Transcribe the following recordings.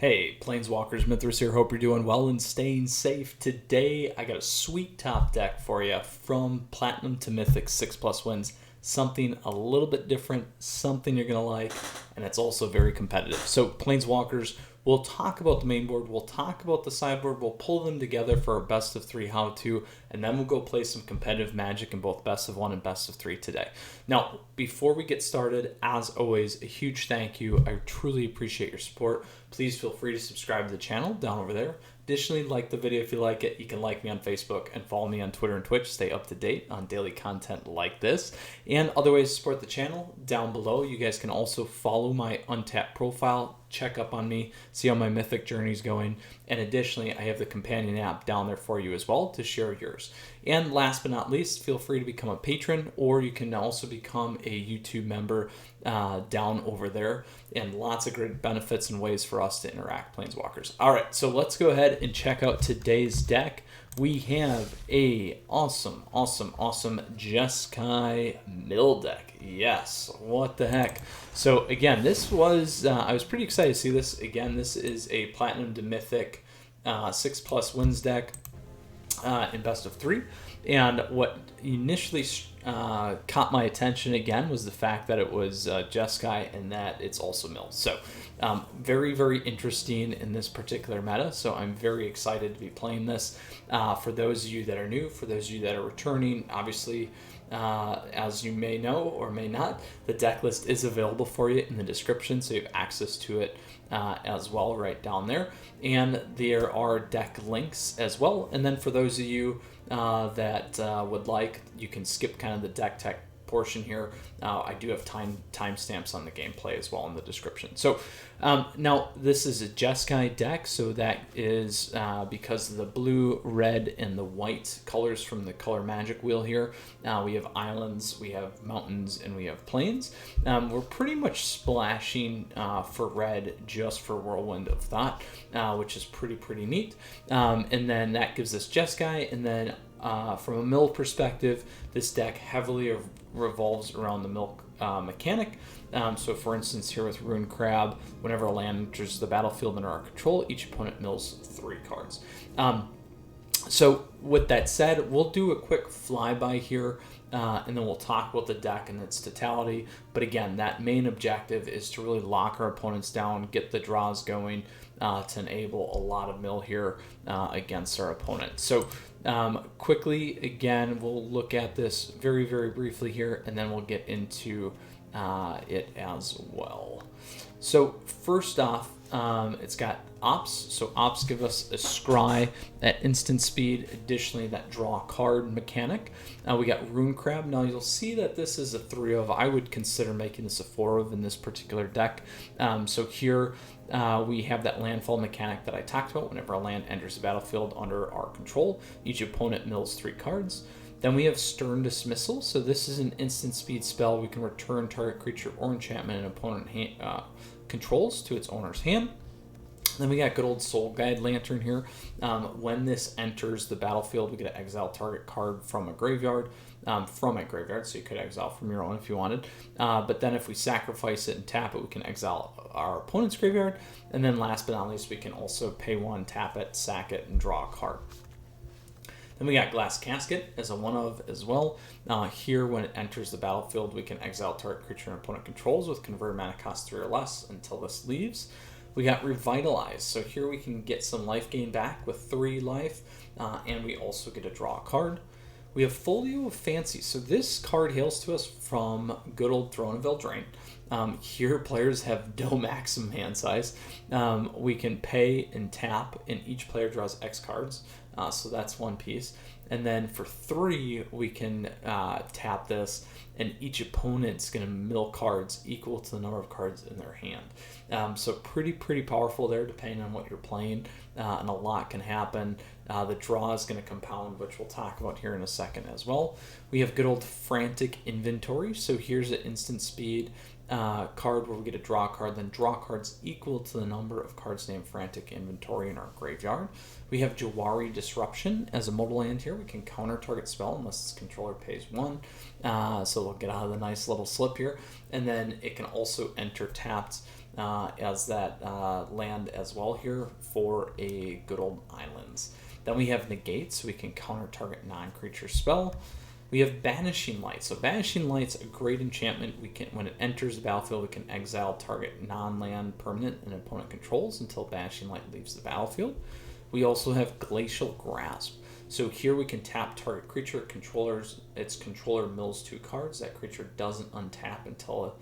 Hey, Planeswalkers, Mythras here. Hope you're doing well and staying safe. Today, I got a sweet top deck for you from Platinum to Mythic 6+ wins. Something a little bit different, something you're going to like, and it's also very competitive. So, Planeswalkers, we'll talk about the main board, we'll talk about the sideboard, we'll pull them together for our best of 3 how-to, and then we'll go play some competitive Magic in both best of 1 and best of 3 today. Now, before we get started, as always, a huge thank you. I truly appreciate your support. Please feel free to subscribe to the channel down over there. Additionally, like the video if you like it. You can like me on Facebook and follow me on Twitter and Twitch. Stay up to date on daily content like this. And other ways to support the channel down below. You guys can also follow my Untapped profile. Check up on me. See how my Mythic journey is going. And additionally, I have the companion app down there for you as well to share yours. And last but not least, feel free to become a patron, or you can also become a YouTube member down over there. And lots of great benefits and ways for us to interact, Planeswalkers. All right, so let's go ahead and check out today's deck. We have a awesome Jeskai mill deck. Yes, what the heck. So again, this was, I was pretty excited to see this. Again, this is a Platinum to Mythic 6+ wins deck in best of 3. And what initially caught my attention again was the fact that it was Jeskai and that it's also mill. So very interesting in this particular meta. So I'm very excited to be playing this. For those of you that are new, for those of you that are returning, obviously, as you may know or may not, the deck list is available for you in the description, so you have access to it as well right down there. And there are deck links as well. And then for those of you that would like, you can skip kind of the deck tech portion here. I do have timestamps on the gameplay as well in the description. So now this is a Jeskai deck, so that is because of the blue, red, and the white colors from the color magic wheel here. We have islands, we have mountains, and we have plains. We're pretty much splashing for red just for Whirlwind of Thought, which is pretty neat. And then that gives us Jeskai, and then from a mill perspective, this deck heavily revolves around the mill mechanic. So for instance, here with Rune Crab, whenever a land enters the battlefield under our control, each opponent mills 3 cards. So with that said, we'll do a quick flyby here, and then we'll talk about the deck in its totality. But again, that main objective is to really lock our opponents down, get the draws going, to enable a lot of mill here against our opponent. So quickly, again, we'll look at this very briefly here, and then we'll get into it as well. So first off, it's got Ops. So Ops give us a scry at instant speed, additionally that draw card mechanic. We got Rune Crab. Now you'll see that this is a 3 of. I would consider making this a 4 of in this particular deck. So here we have that landfall mechanic that I talked about. Whenever a land enters the battlefield under our control, each opponent mills 3 cards. Then we have Stern Dismissal. So this is an instant speed spell. We can return target creature or enchantment an opponent controls to its owner's hand. Then we got good old Soul Guide Lantern here. When this enters the battlefield, we get to exile target card from a graveyard, so you could exile from your own if you wanted. But then if we sacrifice it and tap it, we can exile our opponent's graveyard. And then last but not least, we can also pay 1, tap it, sack it, and draw a card. Then we got Glass Casket as a 1 of as well. Here, when it enters the battlefield, we can exile target creature and opponent controls with converted mana cost 3 or less until this leaves. We got Revitalize. So here we can get some life gain back with 3 life, and we also get to draw a card. We have Folio of Fancy. So this card hails to us from good old Throne of Eldraine. Here players have no maximum hand size. We can pay and tap, and each player draws X cards. So that's one piece. And then for 3, we can tap this, and each opponent's going to mill cards equal to the number of cards in their hand. So pretty powerful there, depending on what you're playing, and a lot can happen. The draw is going to compound, which we'll talk about here in a second as well. We have good old Frantic Inventory. So here's an instant speed card where we get to draw a card, then draw cards equal to the number of cards named Frantic Inventory in our graveyard. We have Jawari Disruption as a mobile land here. We can counter target spell unless its controller pays 1. So we'll get out of the nice little slip here. And then it can also enter tapped as that land as well here for a good old islands. Then we have negate, so we can counter target non-creature spell. We have Banishing Light. So Banishing Light's a great enchantment. We can, when it enters the battlefield, we can exile target non-land permanent an opponent controls until Banishing Light leaves the battlefield. We also have Glacial Grasp. So here we can tap target creature controllers. Its controller mills 2 cards. That creature doesn't untap until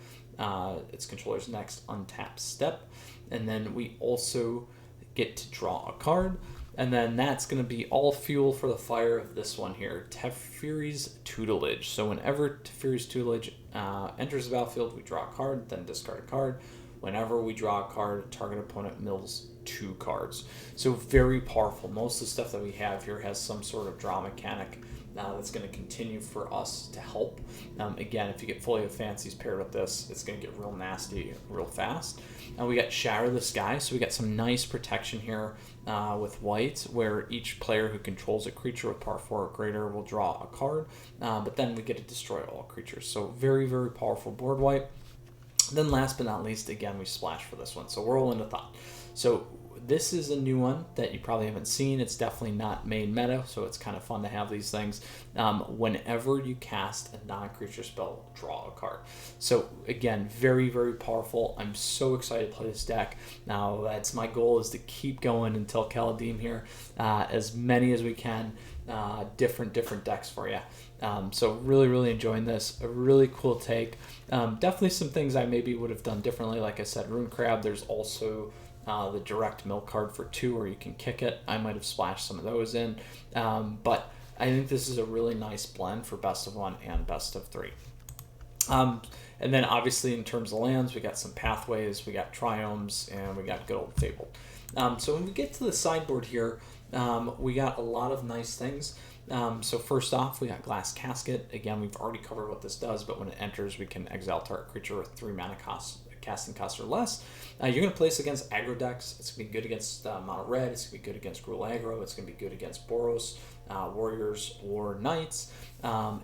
its controller's next untap step. And then we also get to draw a card. And then that's going to be all fuel for the fire of this one here, Teferi's Tutelage. So whenever Teferi's Tutelage enters the battlefield, we draw a card, then discard a card. Whenever we draw a card, target opponent mills 2 cards. So very powerful. Most of the stuff that we have here has some sort of draw mechanic that's going to continue for us to help. Again, if you get Folio of Fancies paired with this, it's going to get real nasty real fast. And we got Shatter the Sky, so we got some nice protection here with white, where each player who controls a creature with power 4 or greater will draw a card, but then we get to destroy all creatures. So very, very powerful board wipe. Then last but not least, again, we splash for this one. So Whirlwind of Thought. So this is a new one that you probably haven't seen. It's definitely not main meta, so it's kind of fun to have these things. Whenever you cast a non-creature spell, draw a card. So again, very, very powerful. I'm so excited to play this deck. Now, that's my goal, is to keep going until Kaladeem here. As many as we can, different decks for you. So really, really enjoying this. A really cool take. Definitely some things I maybe would have done differently. Like I said, Rune Crab, there's also the direct mill card for 2 where you can kick it. I might have splashed some of those in, but I think this is a really nice blend for best of 1 and best of 3. And then obviously in terms of lands, we got some Pathways, we got Triomes, and we got good old Fabled. So when we get to the sideboard here, we got a lot of nice things. So first off, we got Glass Casket. Again, we've already covered what this does, but when it enters, we can exile target creature with 3 mana casting cost or less. You're going to play this against aggro decks. It's going to be good against mono red. It's going to be good against Gruul aggro. It's going to be good against Boros, Warriors, or Knights.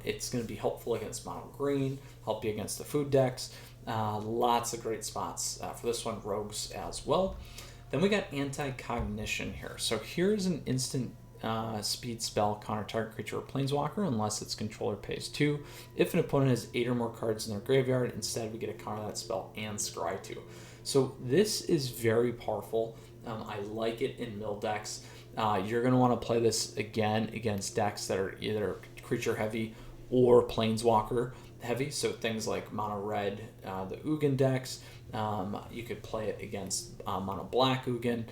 It's going to be helpful against mono green, help you against the food decks. Lots of great spots for this one, Rogues as well. Then we got Anti-Cognition here. So here's an instant speed spell, counter target creature or planeswalker unless its controller pays 2. If an opponent has 8 or more cards in their graveyard, instead we get to counter that spell and scry 2. So this is very powerful. I like it in mill decks. You're going to want to play this again against decks that are either creature heavy or planeswalker heavy. So things like mono red, the Ugin decks. You could play it against mono black Ugin.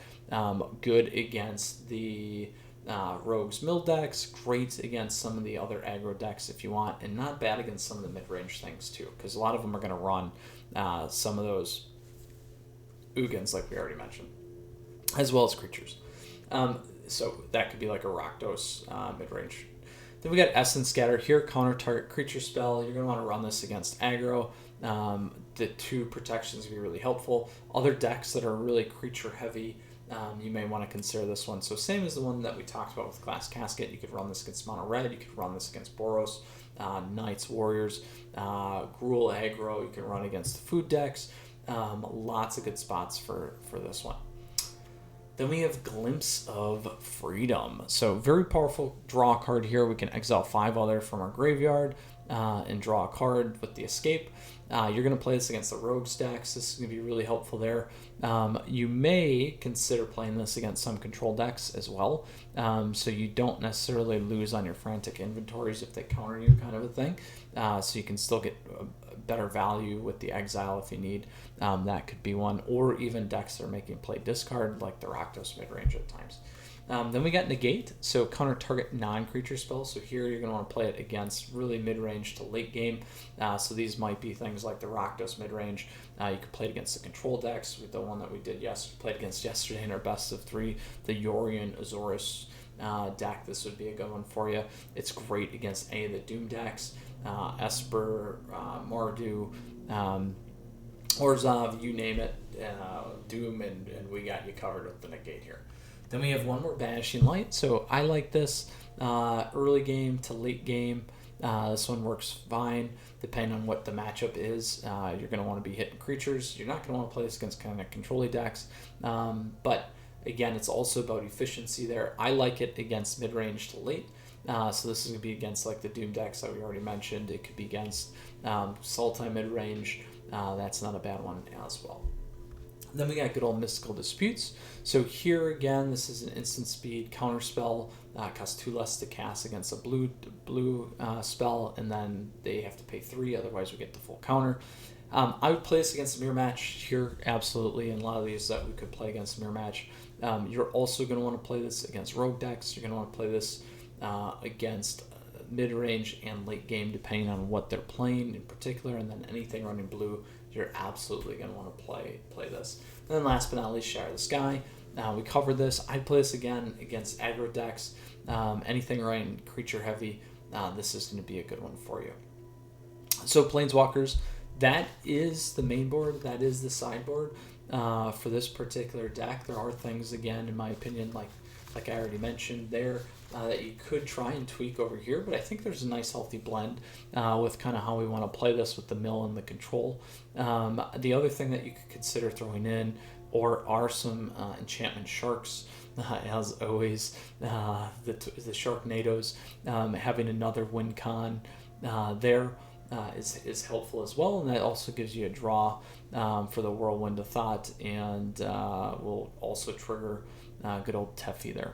Good against the Rogues mill decks, great against some of the other aggro decks if you want, and not bad against some of the mid-range things too, because a lot of them are going to run some of those Ugins like we already mentioned, as well as creatures. So that could be like a Rakdos mid-range. Then we got Essence Scatter here, counter target creature spell. You're going to want to run this against aggro. The 2 protections can be really helpful. Other decks that are really creature heavy, you may want to consider this one. So same as the one that we talked about with Glass Casket, you could run this against mono red, you could run this against Boros, Knights, Warriors, Gruul aggro, you can run against the food decks. Lots of good spots for this one. Then we have Glimpse of Freedom. So very powerful draw card here. We can exile 5 other from our graveyard and draw a card with the escape. You're going to play this against the Rogues decks. This is going to be really helpful there. You may consider playing this against some control decks as well, so you don't necessarily lose on your frantic inventories if they counter you, kind of a thing. So you can still get better value with the exile if you need. That could be one, or even decks that are making play discard, like the Rakdos midrange at times. Then we got Negate, so counter target non-creature spells. So here you're going to want to play it against really mid-range to late game. So these might be things like the Rakdos mid-range. You could play it against the control decks, with the one that we did played against yesterday in our best of 3, the Yorion Azorius deck. This would be a good one for you. It's great against any of the Doom decks, Esper, Mardu, Orzhov, you name it, Doom, and we got you covered with the Negate here. Then we have one more Banishing Light. So I like this early game to late game. This one works fine depending on what the matchup is. You're going to want to be hitting creatures. You're not going to want to play this against kind of control decks. But again, it's also about efficiency there. I like it against mid-range to late. So this is going to be against like the Doom decks that we already mentioned. It could be against Sultai mid-range. That's not a bad one as well. Then we got good old Mystical Disputes. So here again, this is an instant speed counter spell. Costs 2 less to cast against a blue spell, and then they have to pay 3, otherwise we get the full counter. I would play this against a mirror match here, absolutely, and a lot of these that we could play against a mirror match. You're also going to want to play this against rogue decks. You're going to want to play this against mid-range and late game, depending on what they're playing in particular, and then anything running blue, you're absolutely going to want to play this. And then last but not least, Shatter the Sky. We covered this. I'd play this again against aggro decks. Anything running creature heavy, this is going to be a good one for you. So Planeswalkers, that is the main board. That is the sideboard for this particular deck. There are things, again, in my opinion, like I already mentioned there, that you could try and tweak over here, but I think there's a nice healthy blend with kind of how we want to play this with the mill and the control. The other thing that you could consider throwing in are some enchantment sharks, as always, the Sharknadoes, having another win con there is helpful as well, and that also gives you a draw for the Whirlwind of Thought, and will also trigger good old Teffi there.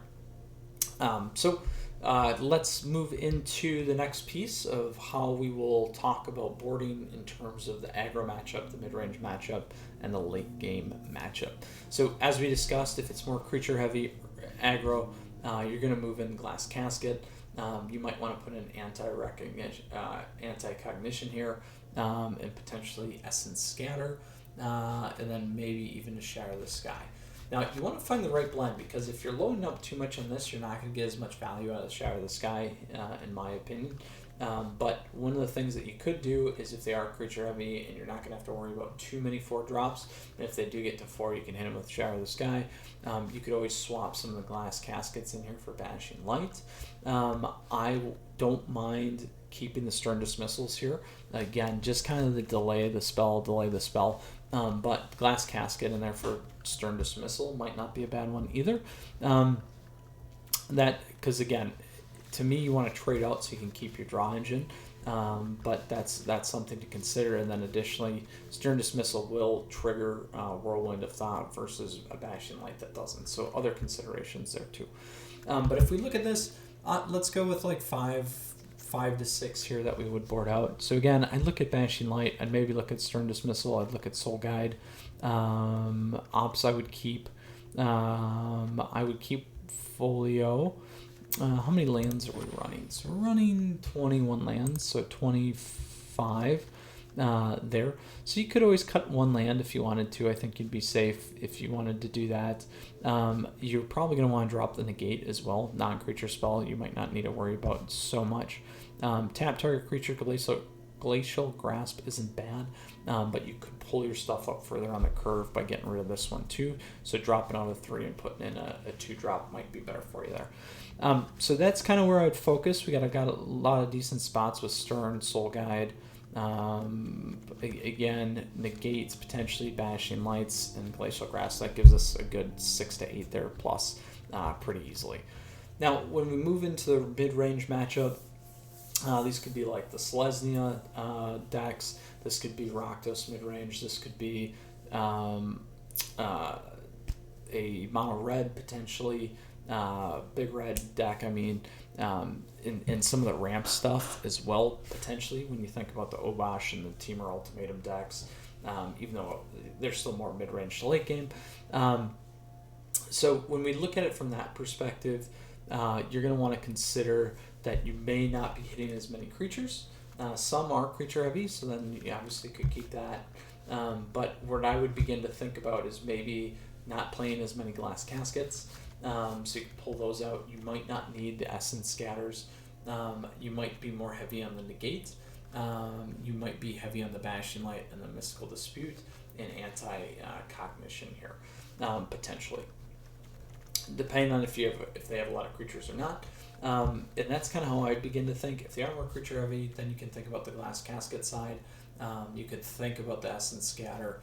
So let's move into the next piece of how we will talk about boarding in terms of the aggro matchup, the mid-range matchup, and the late game matchup. So as we discussed, if it's more creature heavy aggro, you're going to move in Glass Casket. You might want to put in anti-cognition here, and potentially Essence Scatter, and then maybe even a Shatter the Sky. Now, you want to find the right blend, because if you're loading up too much on this, you're not going to get as much value out of Shatter the Sky, in my opinion. But one of the things that you could do is, if they are creature heavy and you're not going to have to worry about too many 4-drops, and if they do get to 4, you can hit them with Shatter the Sky. You could always swap some of the Glass Caskets in here for Banishing Light. I don't mind keeping the Stern Dismissals here. Again, just kind of the delay the spell. But Glass Casket in there for Stern Dismissal might not be a bad one either. Because again, to me, you want to trade out so you can keep your draw engine. But that's something to consider. And then additionally, Stern Dismissal will trigger Whirlwind of Thought versus a Banishing Light that doesn't. So other considerations there too. But if we look at this, let's go with like 5 to 6 here that we would board out. So again, I'd look at Banishing Light. I'd maybe look at Stern Dismissal. I'd look at Soul Guide. Ops I would keep. I would keep Folio. How many lands are we running? So we're running 21 lands, so 25 there. So you could always cut 1 land if you wanted to. I think you'd be safe if you wanted to do that. You're probably going to want to drop the Negate as well. Non-creature spell you might not need to worry about so much. Tap target creature, Glacial Grasp isn't bad, but you could pull your stuff up further on the curve by getting rid of this one too. So dropping out of 3 and putting in a 2-drop might be better for you there. So that's kind of where I'd focus. We got a lot of decent spots with Stern, Soul Guide. Again, Negates, potentially Banishing Lights, and Glacial Grass. That gives us a good 6 to 8 there plus pretty easily. Now, when we move into the mid-range matchup, these could be like the Selesnya decks. This could be Rakdos mid-range. This could be a mono red potentially. Big red deck, I mean, in some of the ramp stuff as well, potentially, when you think about the Obosh and the Temur Ultimatum decks, even though they're still more mid-range to late game. So when we look at it from that perspective, you're going to want to consider that you may not be hitting as many creatures. Some are creature heavy, so then you obviously could keep that. But what I would begin to think about is maybe not playing as many Glass Caskets. So you can pull those out. You might not need the Essence Scatters. You might be more heavy on the Negate. You might be heavy on the Banishing Light and the Mystical Dispute and anti-cognition here, potentially. Depending on if they have a lot of creatures or not. And that's kind of how I begin to think. If they are more creature heavy, then you can think about the Glass Casket side. You could think about the Essence Scatter,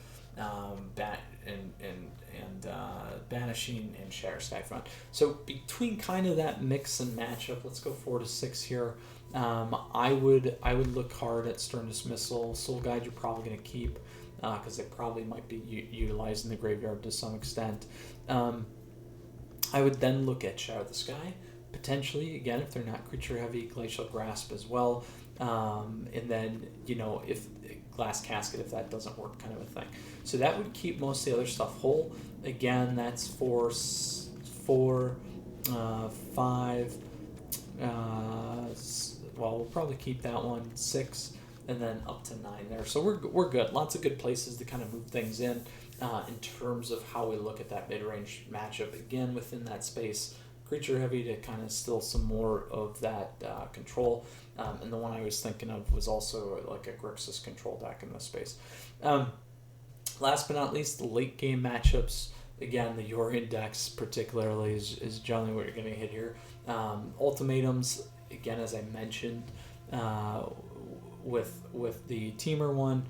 Banishing, and Shatter Skyfront. So between kind of that mix and matchup, let's go 4 to 6 here. I would look hard at Stern Dismissal. Soul Guide you're probably going to keep because they probably might be utilized in the graveyard to some extent. I would then look at Shadow the Sky, potentially, again, if they're not creature heavy, Glacial Grasp as well. And then, you know, if Glass Casket, if that doesn't work, kind of a thing. So that would keep most of the other stuff whole. Again, that's 4, 5, well, we'll probably keep that one, 6, and then up to 9 there. So we're good. Lots of good places to kind of move things in terms of how we look at that mid-range matchup. Again, within that space, creature heavy to kind of still some more of that control. And the one I was thinking of was also like a Grixis control deck in this space. Last but not least, the late game matchups. Again, the Yorion decks particularly is generally what you're going to hit here. Ultimatums, again, as I mentioned, with the Teamer one,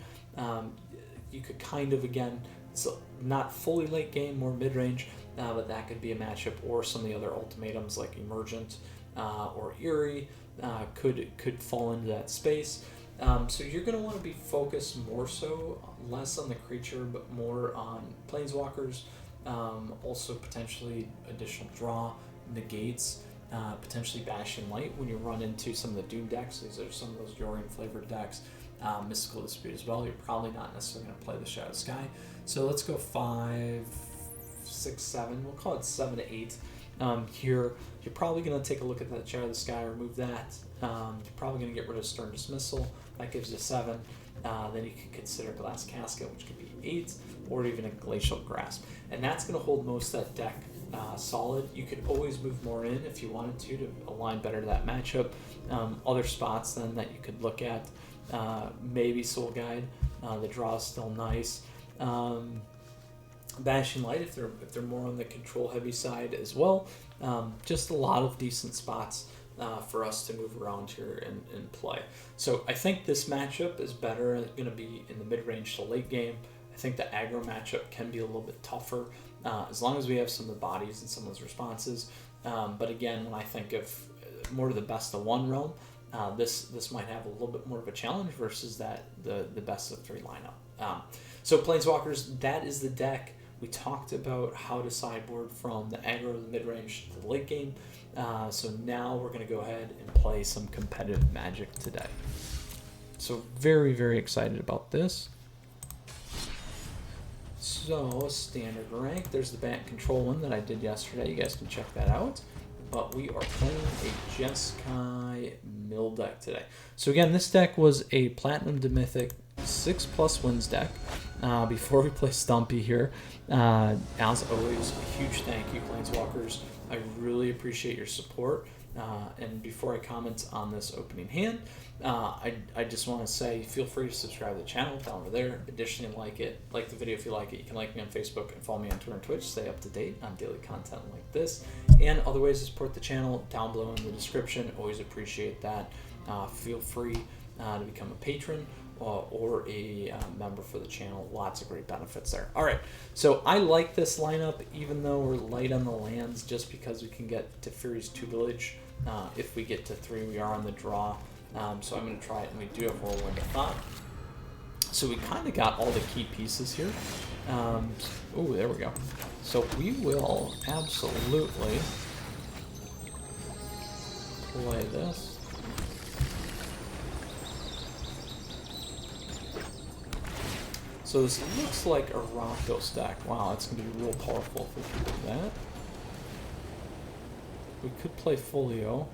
you could kind of, again, so not fully late game, more mid-range, but that could be a matchup, or some of the other ultimatums like Emergent or Eerie could fall into that space. So you're going to want to be focused more so, less on the creature, but more on Planeswalkers, also potentially additional draw, negates, potentially Banishing Light when you run into some of the Doom decks. These are some of those Yorion flavored decks. Mystical Dispute as well. You're probably not necessarily going to play the Shadow Sky. So let's go 5, 6, 7. We'll call it 7 to 8. Here, you're probably going to take a look at that Shadow of the Sky, remove that. You're probably going to get rid of Stern Dismissal. That gives you 7. Then you can consider Glass Casket, which could be 8, or even a Glacial Grasp. And that's going to hold most of that deck solid. You could always move more in if you wanted to align better to that matchup. Other spots then that you could look at, maybe Soul Guide. The draw is still nice. Banishing Light if they're more on the control heavy side as well. Just a lot of decent spots for us to move around here and play. So I think this matchup is better going to be in the mid-range to late game. I think the aggro matchup can be a little bit tougher as long as we have some of the bodies and some of those responses. But again, when I think of more to the best of one realm, this might have a little bit more of a challenge versus the best of 3 lineup. So Planeswalkers, that is the deck. We talked about how to sideboard from the aggro to the mid-range to the late game. So now we're going to go ahead and play some competitive Magic today. So very, very excited about this. So standard rank, there's the Bat Control one that I did yesterday. You guys can check that out. But we are playing a Jeskai Mill deck today. So again, this deck was a Platinum to Mythic 6+ wins deck. Before we play Stumpy here, as always, a huge thank you, Planeswalkers. I really appreciate your support. And before I comment on this opening hand, I just want to say feel free to subscribe to the channel down over there. Additionally, like the video if you like it. You can like me on Facebook and follow me on Twitter and Twitch. Stay up to date on daily content like this. And other ways to support the channel down below in the description. Always appreciate that. Feel free to become a patron or a member for the channel. Lots of great benefits there. All right, so I like this lineup, even though we're light on the lands, just because we can get to Fury's Tutelage. If we get to 3, we are on the draw. So I'm going to try it, and we do have Whirlwind of Thought. So we kind of got all the key pieces here. Oh, there we go. So we will absolutely play this. So this looks like a Rakdos deck. Wow, that's going to be real powerful if we can do that. We could play Folio.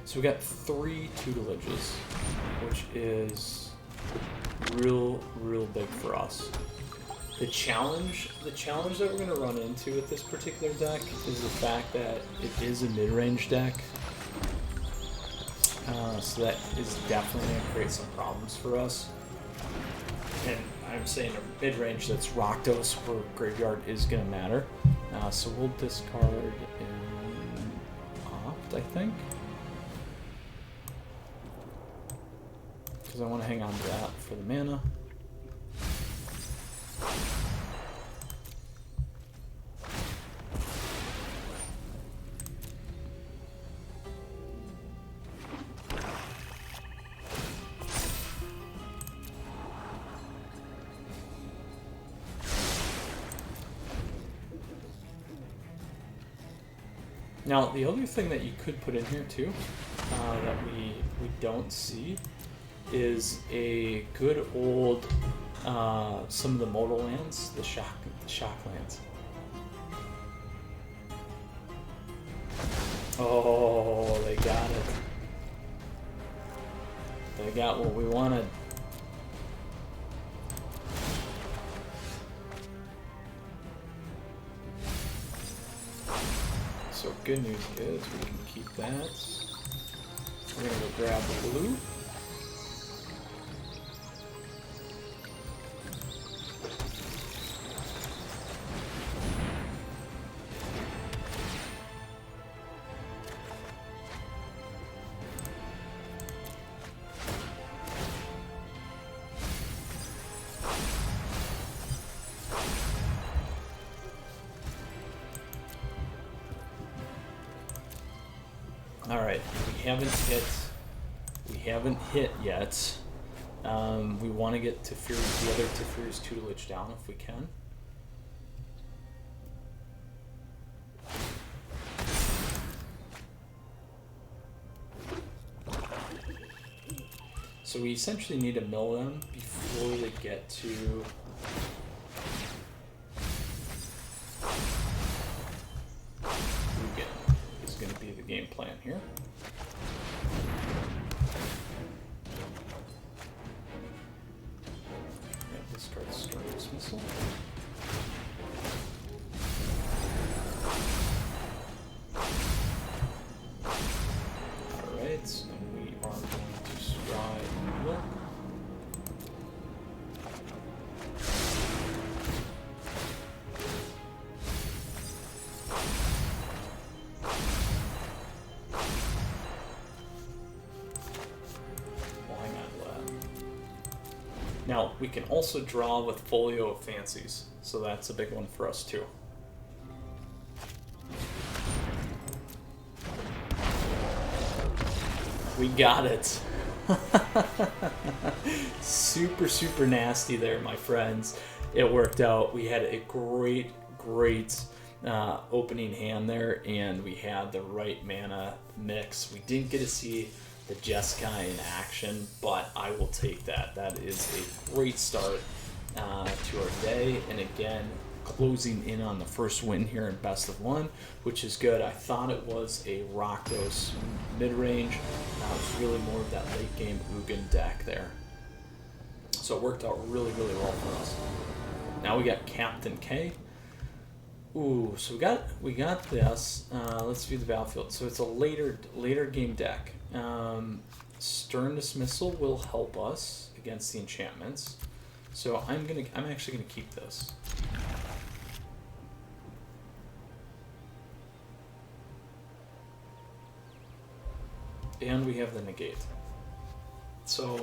So we got 3 Tutelages, which is real big for us. The challenge that we're going to run into with this particular deck is the fact that it is a mid-range deck. So that is definitely going to create some problems for us. And I'm saying a mid-range that's Rakdos for Graveyard is going to matter. So we'll discard in Opt, I think. Because I want to hang on to that for the mana. Now, the other thing that you could put in here too, that we don't see, is a good old, some of the modal lands, the shock lands. Oh, they got it. They got what we wanted. So good news is we can keep that. We're gonna go grab the blue. Alright, we haven't hit yet. We want to get Teferi's, the other Teferi's tutelage down if we can. So we essentially need to mill them before they get to going to be the game plan here. Discard Stern Dismissal. Alright, and we are going to stride and look. Now, we can also draw with Folio of Fancies, so that's a big one for us too. We got it! Super, super nasty there, my friends. It worked out. We had a great opening hand there, and we had the right mana mix. We didn't get to see the Jeskai in action, but I will take that. That is a great start to our day, and again, closing in on the first win here in best of one, which is good. I thought it was a Rakdos mid-range. It was really more of that late game Ugin deck there. So it worked out really, really well for us. Now we got Captain K. Ooh, so we got this. Let's view the battlefield. So it's a later game deck. Stern Dismissal will help us against the enchantments. So I'm actually gonna keep this. And we have the negate. So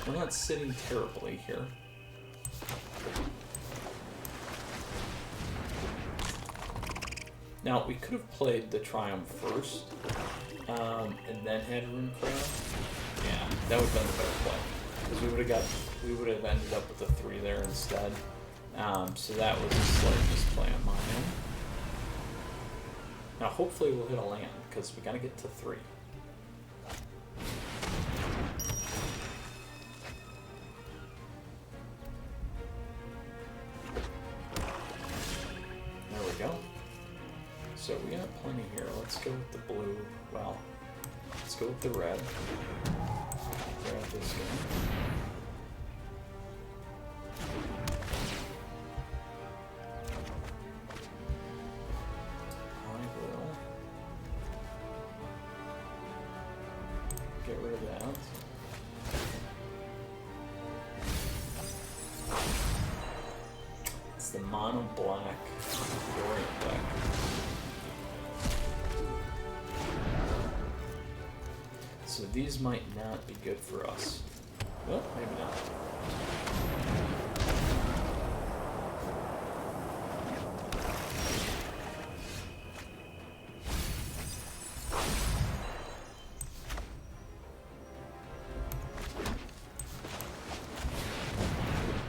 we're not sitting terribly here. Now, we could have played the Triumph first, and then had Rune Crown. Yeah, that would have been the better play, because we would have ended up with a 3 there instead. So that was a slight misplay on my end. Now, hopefully we'll hit a land, because we gotta get to 3. There we go. So we got plenty here. Let's go with the blue. Well, let's go with the red. Grab this guy. I will sense. It's the mono black yorion deck. So these might not be good for us. Well, maybe not.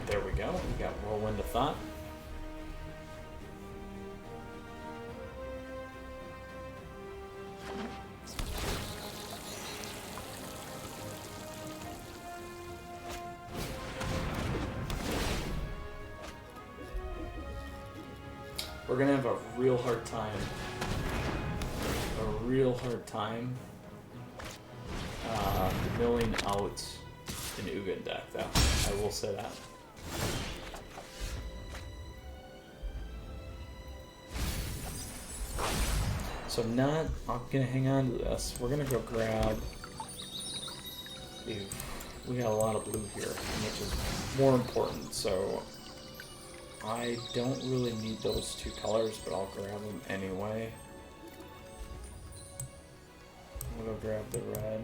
There we go. We got whirlwind of thought. We're gonna have a real hard time. Milling out an Ugin deck, though. I will say that. So I'm gonna hang on to this. We're gonna go grab. We got a lot of blue here, which is more important. So I don't really need those two colors, but I'll grab them anyway. I'm gonna grab the red.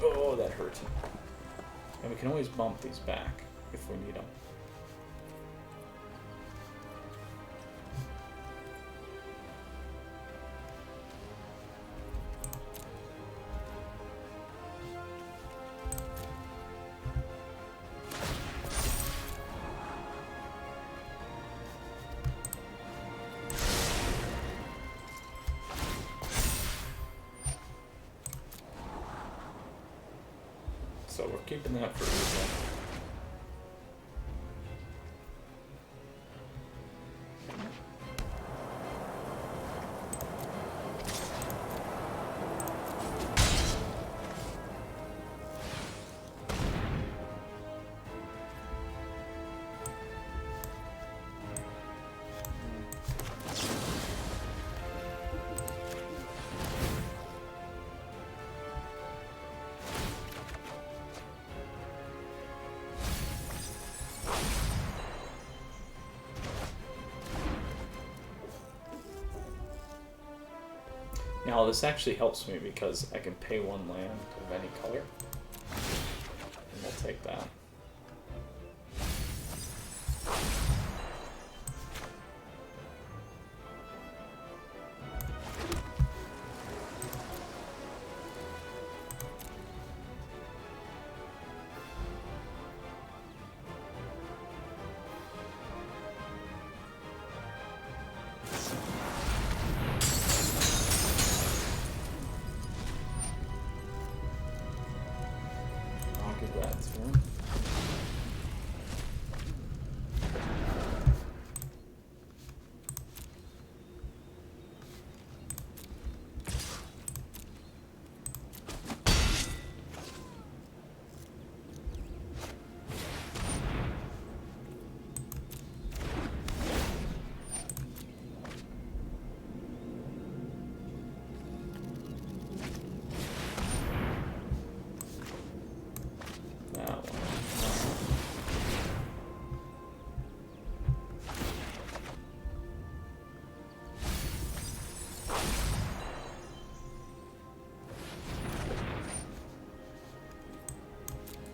Oh, that hurt. And we can always bump these back if we need them. So we're keeping that for reason. Now this actually helps me because I can pay one land of any color. And we'll take that.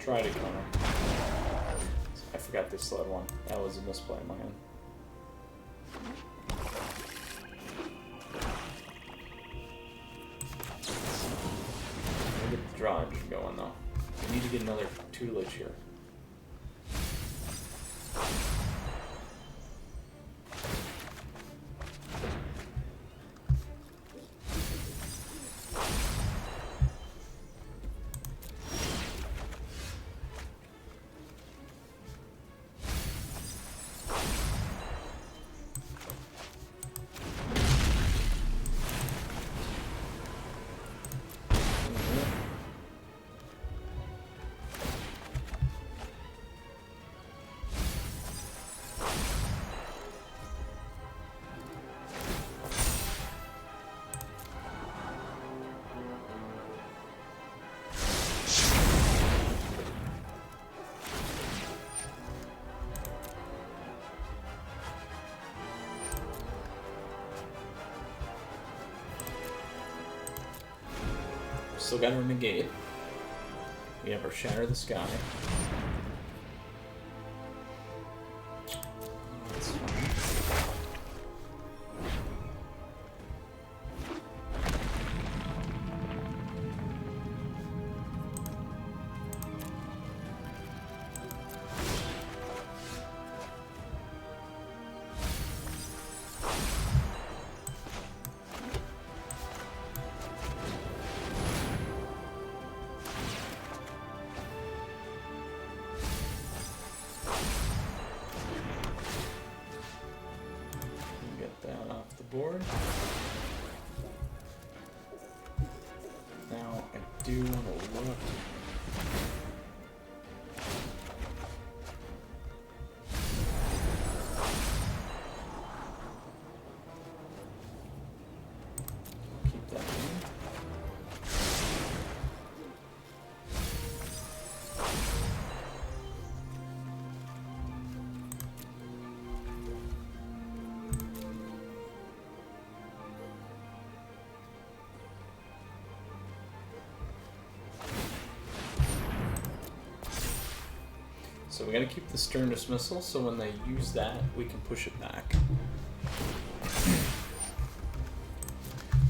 Try to counter. I forgot this sled one. That was a misplay in my hand. Get the draw engine going though. We need to get another tutelage here. still got our negate. We have our Shatter the Sky. That's fine. Board. Now I do want to look. Keep that in. So we gotta keep the Stern Dismissal, so when they use that, we can push it back.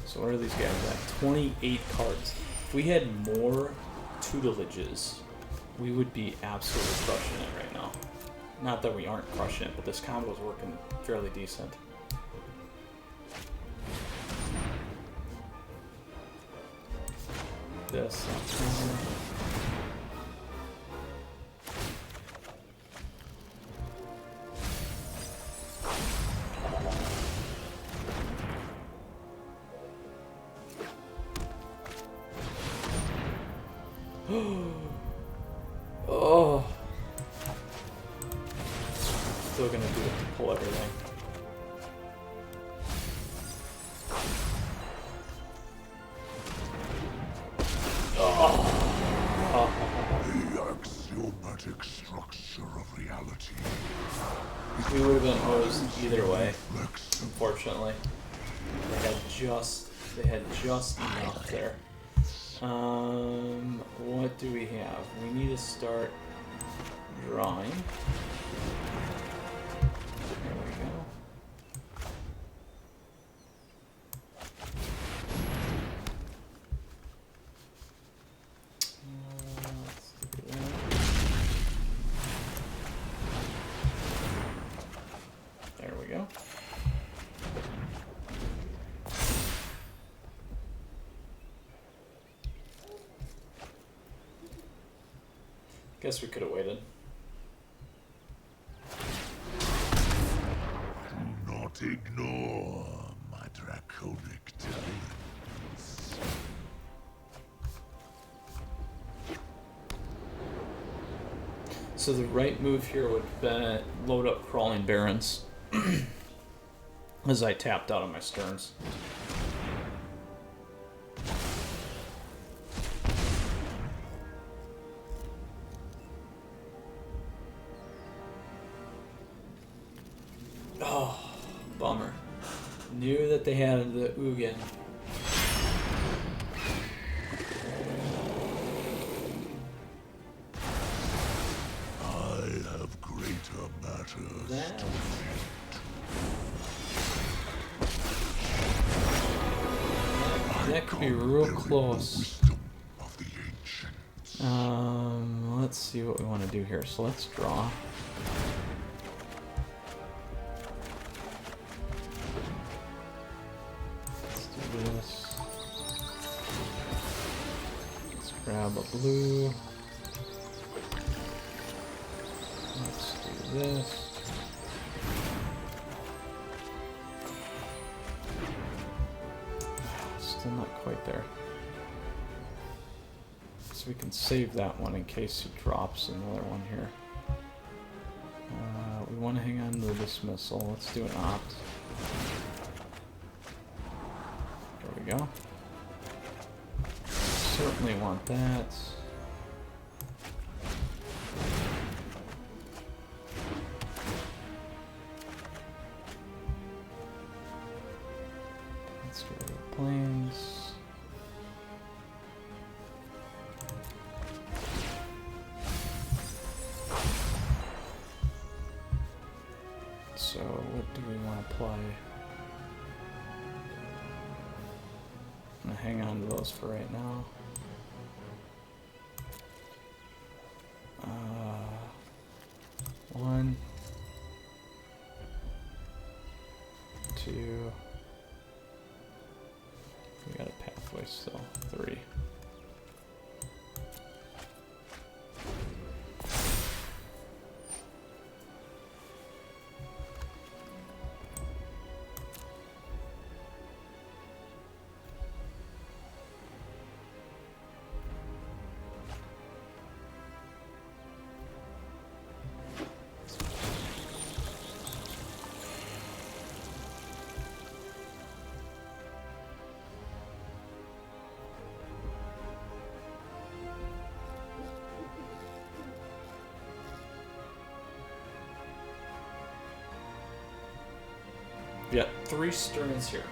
So what are these guys at? 28 cards. If we had more tutelages, we would be absolutely crushing it right now. Not that we aren't crushing it, but this combo is working fairly decent. This. Oh. Still gonna do it to pull everything. The axiomatic structure of reality. We would have been hosed either way, unfortunately. They had just enough there. What do we have? We need to start drawing. There we go. Let's do that. There we go. Guess we could have waited. Do not ignore my draconic talents. So the right move here would be load up Crawling Barrens as I tapped out on my Sterns. Oh, bummer. Knew that they had the Ugin. I have greater matters That. to treat. That could be real close. Of the ancients. Let's see what we want to do here. So let's draw. Let's do this. Let's grab a blue. Let's do this. Still not quite there. So we can save that one in case he drops another one here. We want to hang on to the dismissal. Let's do an opt. There we go. Certainly want that. Let's get rid of the planes. play. I'm gonna hang on to those for right now. 1, 2. We got a pathway still. 3. We got 3 Sterns here.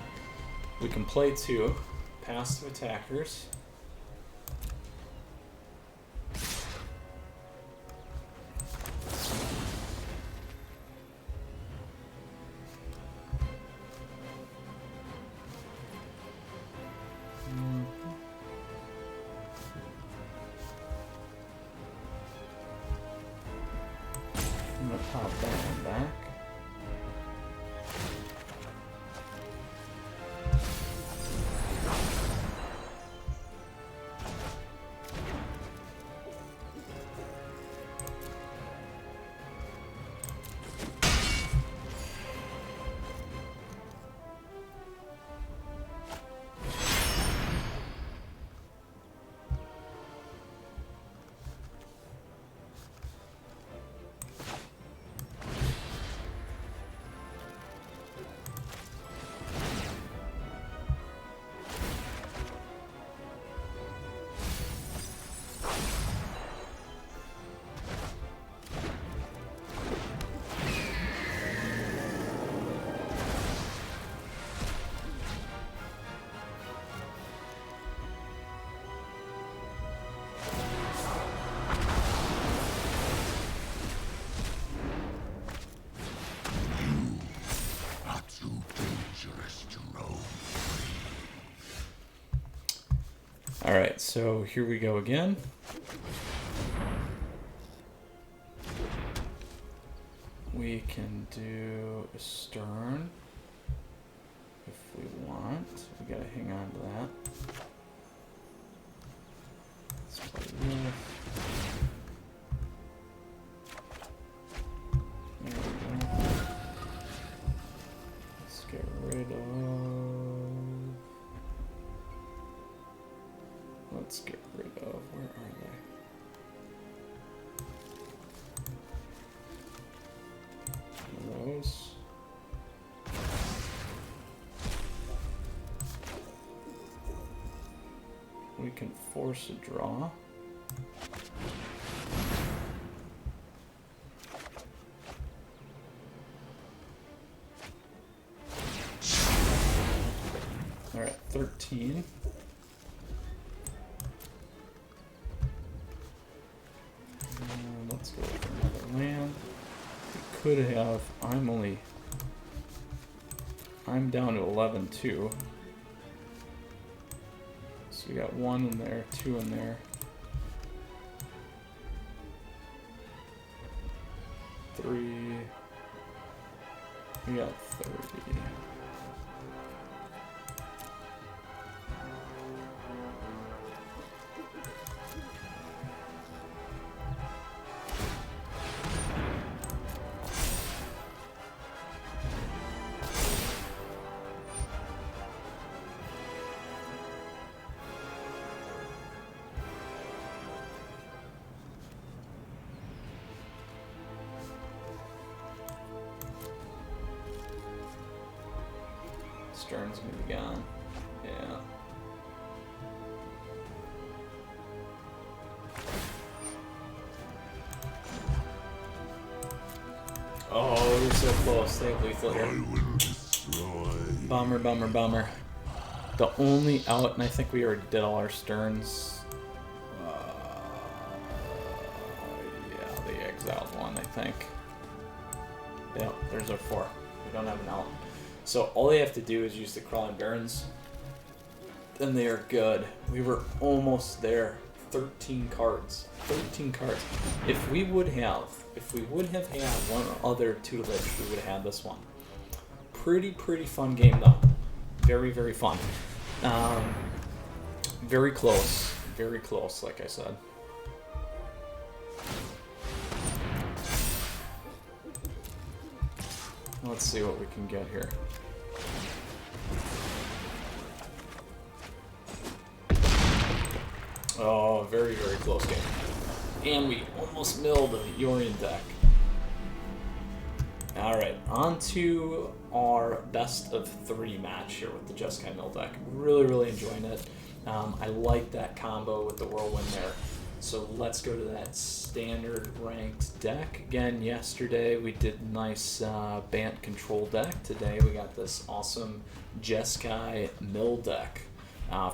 We can play 2 passive attackers. I'm gonna pop that one back. Alright, so here we go again. We can do a Stern if we want. We gotta hang on to that. Let's play this. There we go. Let's get rid of... Let's get rid of, where are they? One of those. We can force a draw. All right, 13. Let's go with another land. We could have, I'm down to 11 too. So we got 1 in there, 2 in there. 3. We got 30. Stern's gonna be gone. Yeah. Oh, we're so close. They have lethal here. Bummer, bummer, bummer. The only out, and I think we already did all our Sterns. Yeah, the exiled one, I think. Yep, there's our 4. We don't have an out. So all they have to do is use the Crawling Barrens, and they are good. We were almost there. 13 cards. 13 cards. If we would have had one other tutelage, we would have had this one. Pretty fun game though. Very, very fun. Very close. Very close, like I said. Let's see what we can get here. Oh, very, very close game. And we almost milled a Yorion deck. Alright, on to our best of 3 match here with the Jeskai mill deck. Really enjoying it. I like that combo with the whirlwind there. So let's go to that standard ranked deck. Again, yesterday we did nice Bant control deck. Today we got this awesome Jeskai mill deck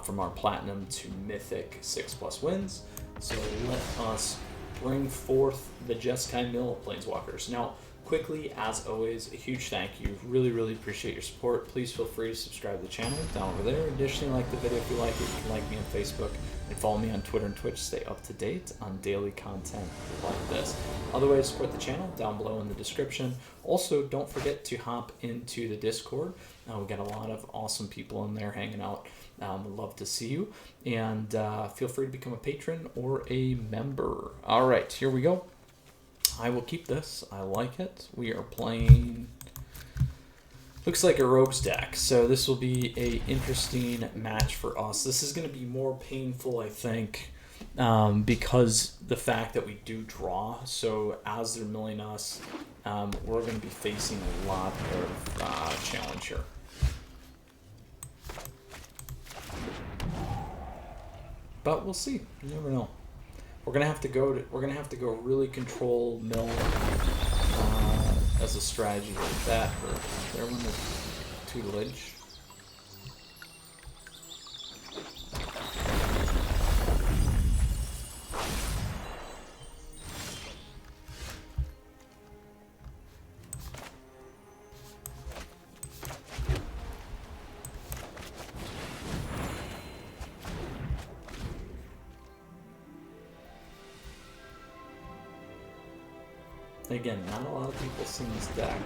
from our Platinum to Mythic 6+ wins. So let us bring forth the Jeskai mill Planeswalkers. Now, quickly, as always, a huge thank you. Really appreciate your support. Please feel free to subscribe to the channel down over there. Additionally, like the video if you like it. You can like me on Facebook and follow me on Twitter and Twitch to stay up to date on daily content like this. Other ways to support the channel down below in the description. Also, don't forget to hop into the Discord. We got a lot of awesome people in there hanging out. Would love to see you. And feel free to become a patron or a member. All right, here we go. I will keep this. I like it. We are playing, looks like a Rogues deck. So this will be a interesting match for us. This is going to be more painful, I think, because the fact that we do draw. So as they're milling us, we're going to be facing a lot of challenge here. But we'll see. You never know. We're gonna have to go really control mill as a strategy like that. Or there one is tutelage. Again, not a lot of people see this deck.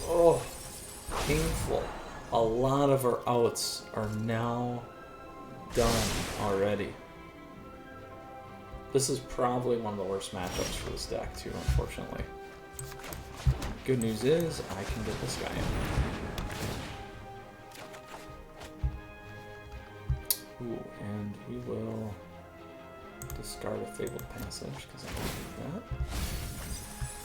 Oh, painful. A lot of our outs are now done already. This is probably one of the worst matchups for this deck too, unfortunately. Good news is I can get this guy in. Ooh, and we will discard a Fabled Passage because I can do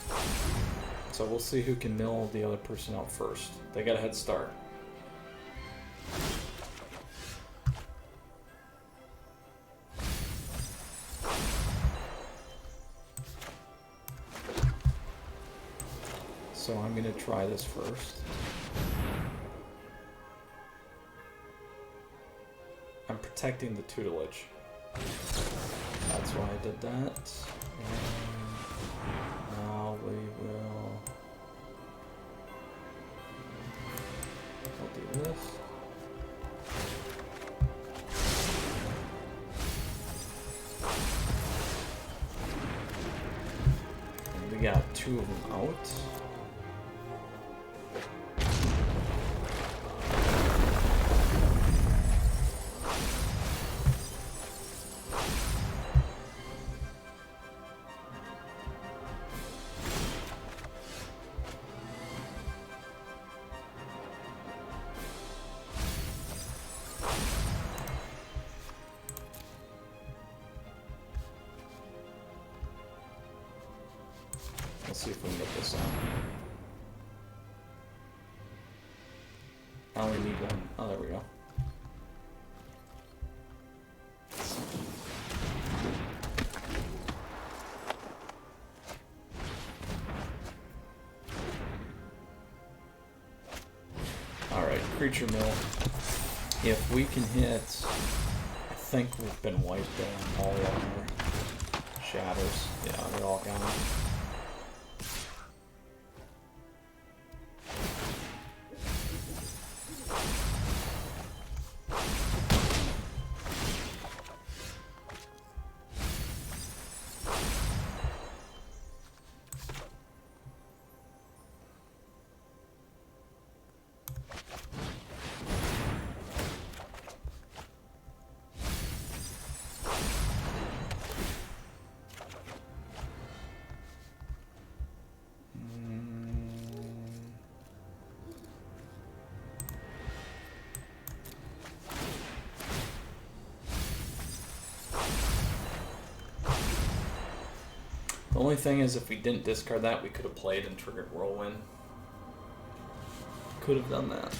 that. So we'll see who can mill the other person out first. They got a head start. So I'm going to try this first. I'm protecting the tutelage. That's why I did that. And now we will do this. And we got 2 of them out. Let's see if we can get this out. I only need one. Oh, there we go. Alright, creature mill. If we can hit, I think we've been wiped down all our shatters. Yeah, they're all gone. The only thing is, if we didn't discard that, we could have played and triggered whirlwind. Could have done that.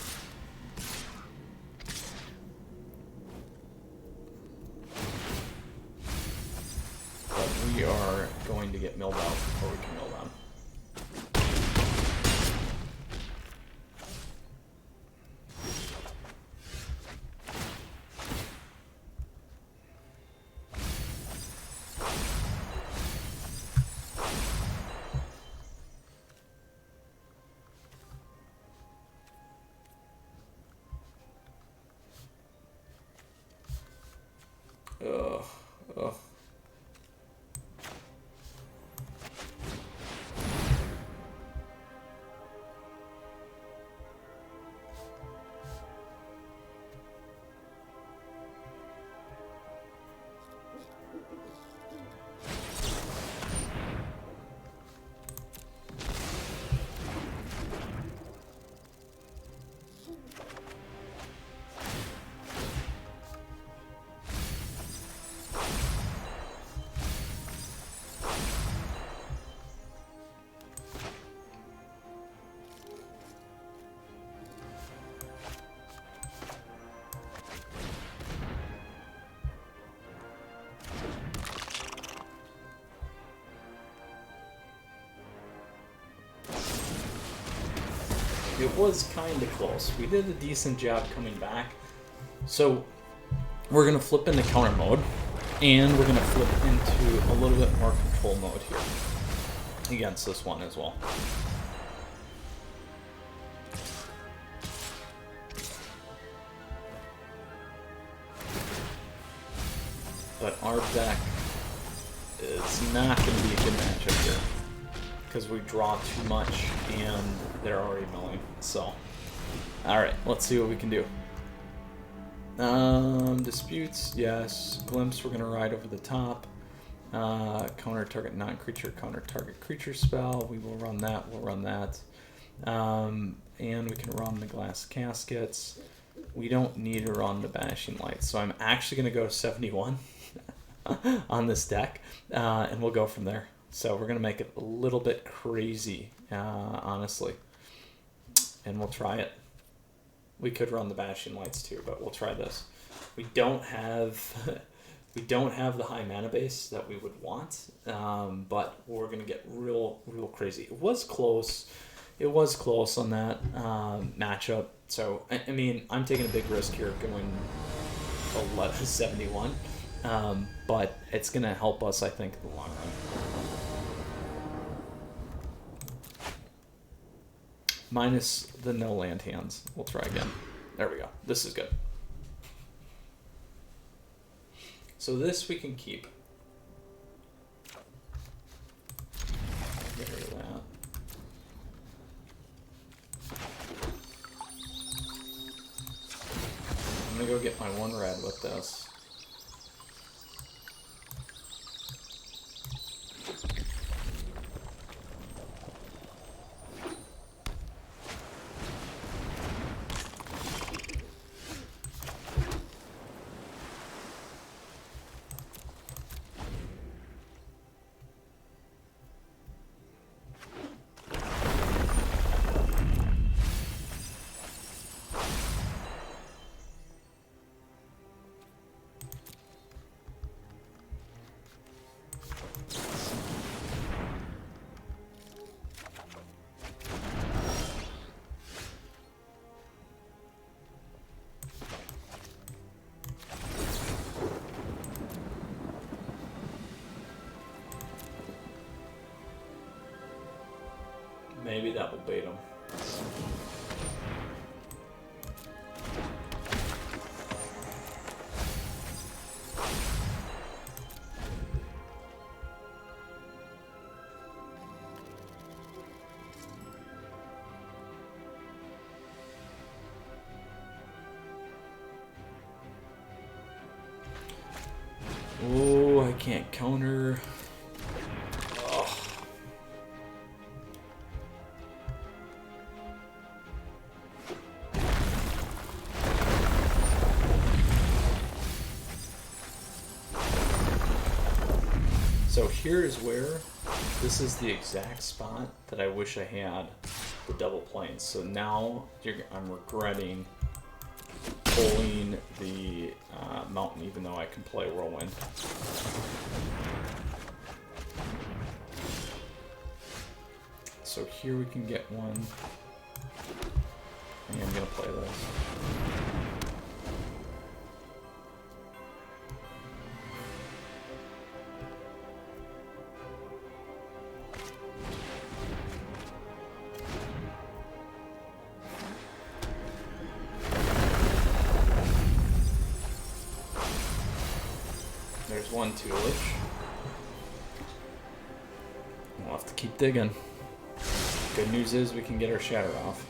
But we are going to get milled out before we can mill them. Ugh. Ugh. It was kind of close. We did a decent job coming back. So we're going to flip into counter mode, and we're going to flip into a little bit more control mode here against this one as well. But our deck is not going to be a good matchup here, because we draw too much and they're already milling. So, alright, let's see what we can do. Disputes, yes. Glimpse, we're going to ride over the top. Counter target non-creature, counter target creature spell. We will run that, we'll run that. And we can run the glass caskets. We don't need to run the banishing lights. So I'm actually going to go 71 on this deck, and we'll go from there. So we're going to make it a little bit crazy, honestly. And we'll try it. We could run the banishing lights too, but we'll try this. We don't have the high mana base that we would want, but we're going to get real crazy. It was close. It was close on that matchup. So, I mean, I'm taking a big risk here going 71. But it's going to help us, I think, in the long run. Minus the no land hands. We'll try again. There we go. This is good. So this we can keep. Get rid of that. I'm going to go get my one red with this. Maybe that will bait him. Oh, I can't counter. Oh. So here's where this is the exact spot that I wish I had the double planes. So now I'm regretting pulling the mountain, even though I can play whirlwind. So here we can get one. I think I'm gonna play this. There's one tutelage. We'll have to keep digging. Good news is we can get our shatter off.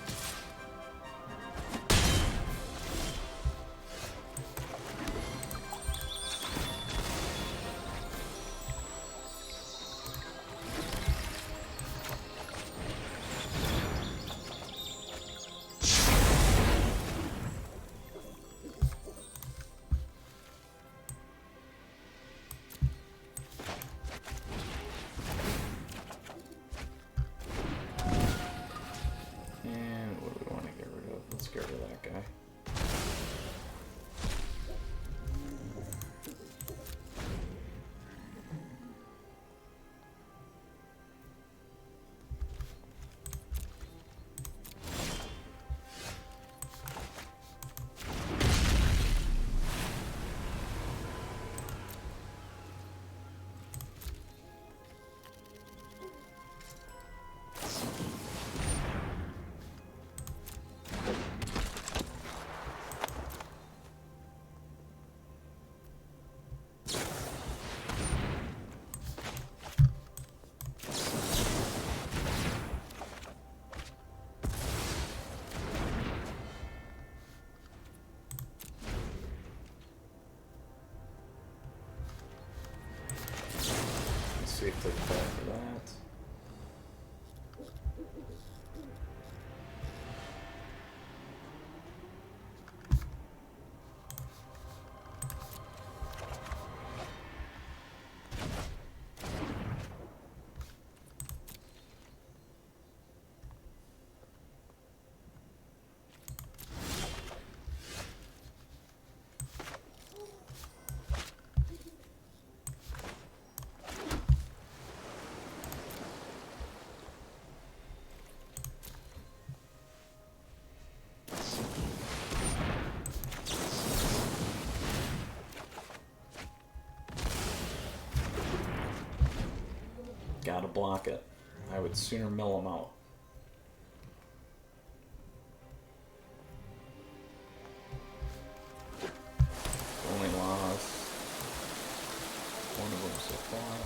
See if they fall for that. Gotta block it. I would sooner mill him out. Only lost one of them so far.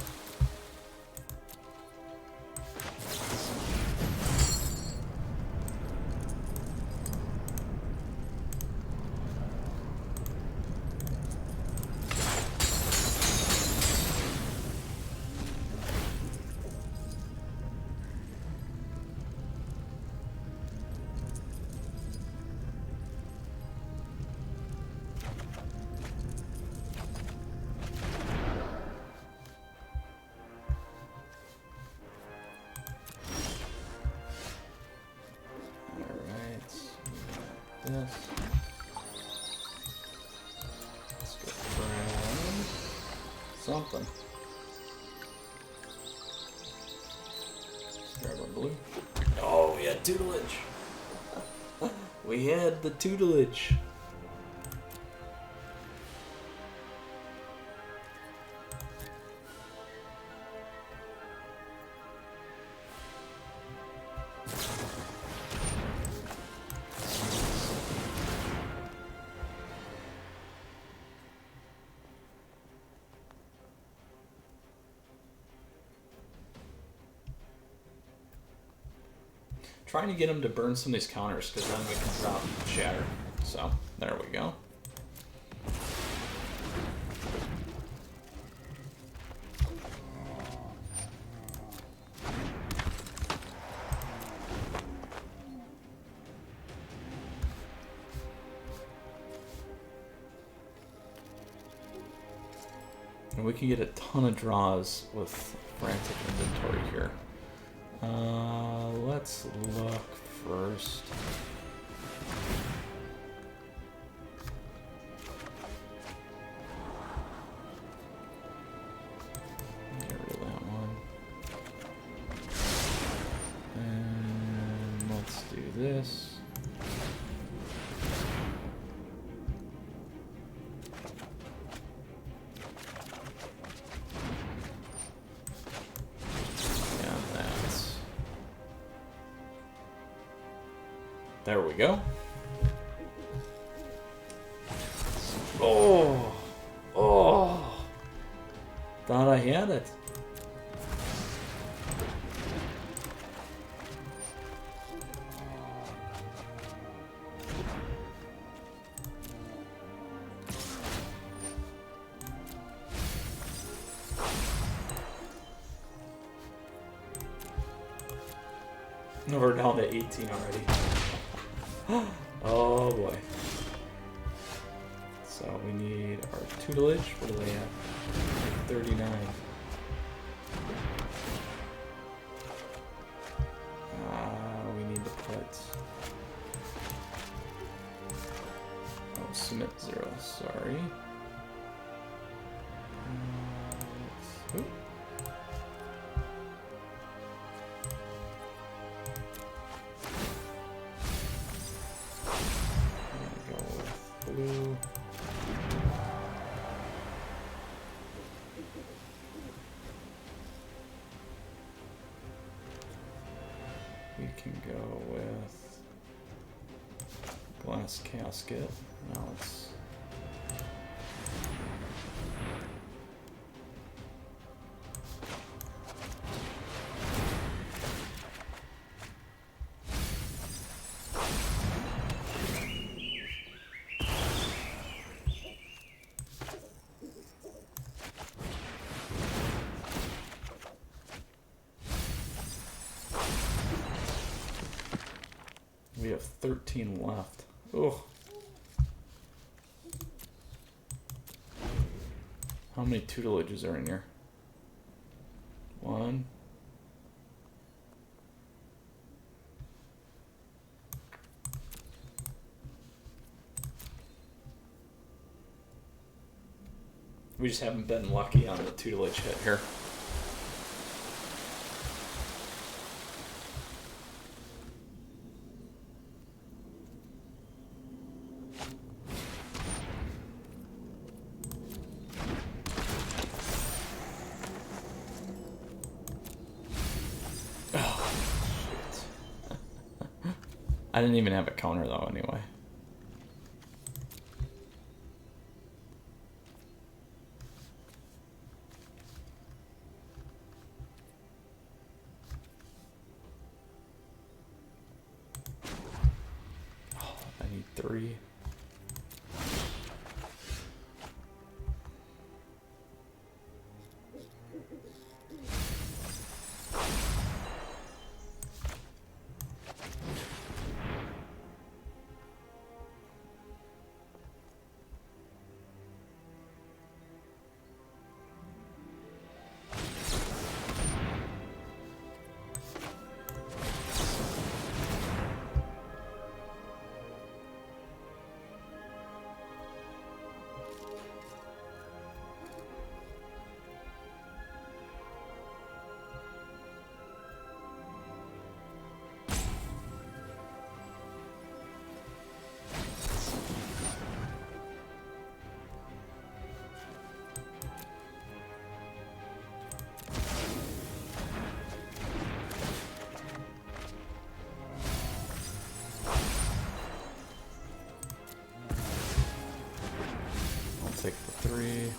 This. Let's go grab something. Let's grab our blue. Oh, we had tutelage. We had the tutelage. trying to get him to burn some of these counters, because then we can drop Shatter. So, there we go. And we can get a ton of draws with Frantic Inventory here. Let's look first. Get rid of that one. And let's do this. There we go. Oh, oh, thought I had it. No, we're down to 18 already. Oh boy. So we need our tutelage. What do they have? 39. We need to put... Oh, submit 0, sorry. Oops. Blue. We can go with glass casket. Now it's we have 13 left. Ugh. How many tutelages are in here? 1. We just haven't been lucky on the tutelage hit here. I didn't even have a counter though anyway. Oh, I need 3. Take the 3.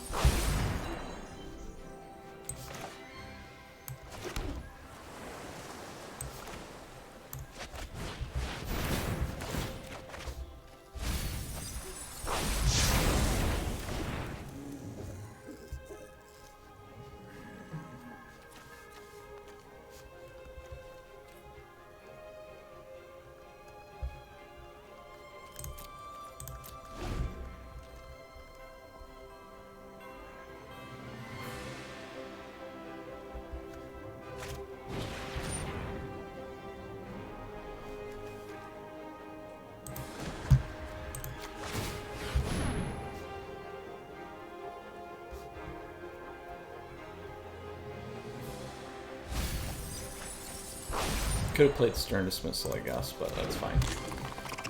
Could have played Stern Dismissal, I guess, but that's fine.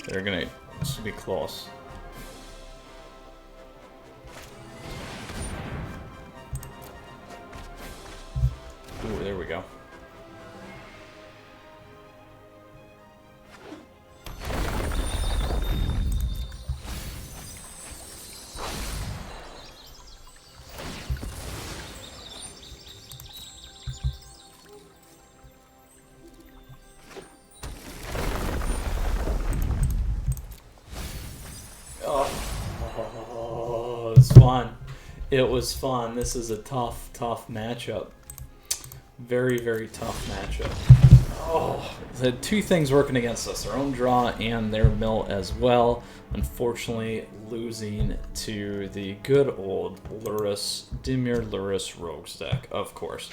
They're gonna... This should be close. Ooh, there we go. Oh, it was fun. It was fun. This is a tough matchup. Very, very tough matchup. Oh, the two things working against us, our own draw and their mill as well. Unfortunately, losing to the good old Dimir Rogues deck, of course.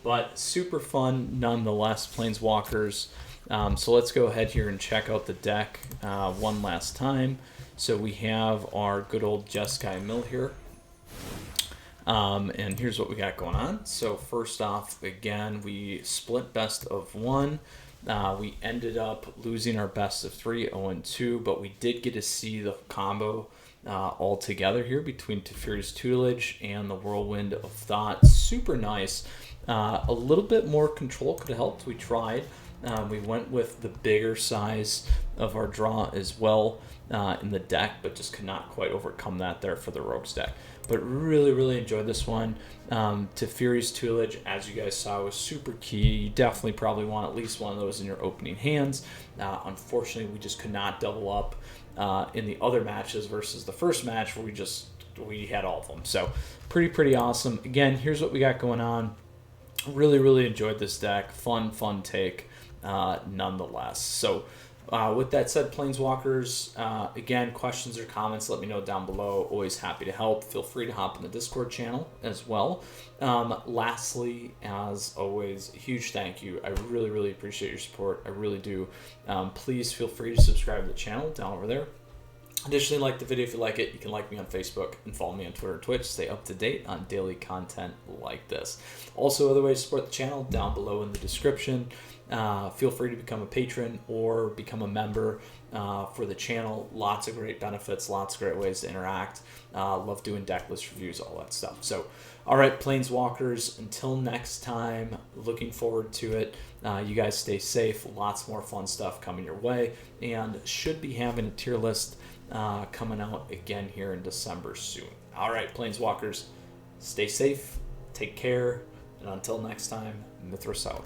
But super fun nonetheless, Planeswalkers. So let's go ahead here and check out the deck one last time. So we have our good old Jeskai mill here. And here's what we got going on. So first off, again, we split best of 1. We ended up losing our best of 3, 0-2, but we did get to see the combo all together here between Teferi's Tutelage and the Whirlwind of Thought. Super nice. A little bit more control could have helped. We tried. We went with the bigger size of our draw as well in the deck, but just could not quite overcome that there for the Rogues deck. But really, really enjoyed this one. Teferi's Tutelage, as you guys saw, was super key. You definitely probably want at least one of those in your opening hands. Unfortunately, we just could not double up in the other matches versus the first match where we had all of them. So pretty awesome. Again, here's what we got going on. Really, really enjoyed this deck. Fun take nonetheless. So with that said, Planeswalkers, again, questions or comments, let me know down below. Always happy to help. Feel free to hop in the Discord channel as well. Lastly, as always, a huge thank you. I really, really appreciate your support. I really do. Please feel free to subscribe to the channel down over there. Additionally, like the video if you like it. You can like me on Facebook and follow me on Twitter and Twitch. Stay up to date on daily content like this. Also, other ways to support the channel down below in the description. Feel free to become a patron or become a member for the channel. Lots of great benefits, lots of great ways to interact. Love doing deck list reviews, all that stuff. So, all right, Planeswalkers, until next time, looking forward to it. You guys stay safe. Lots more fun stuff coming your way. And should be having a tier list coming out again here in December soon. All right, Planeswalkers, stay safe, take care, and until next time, Mythras out.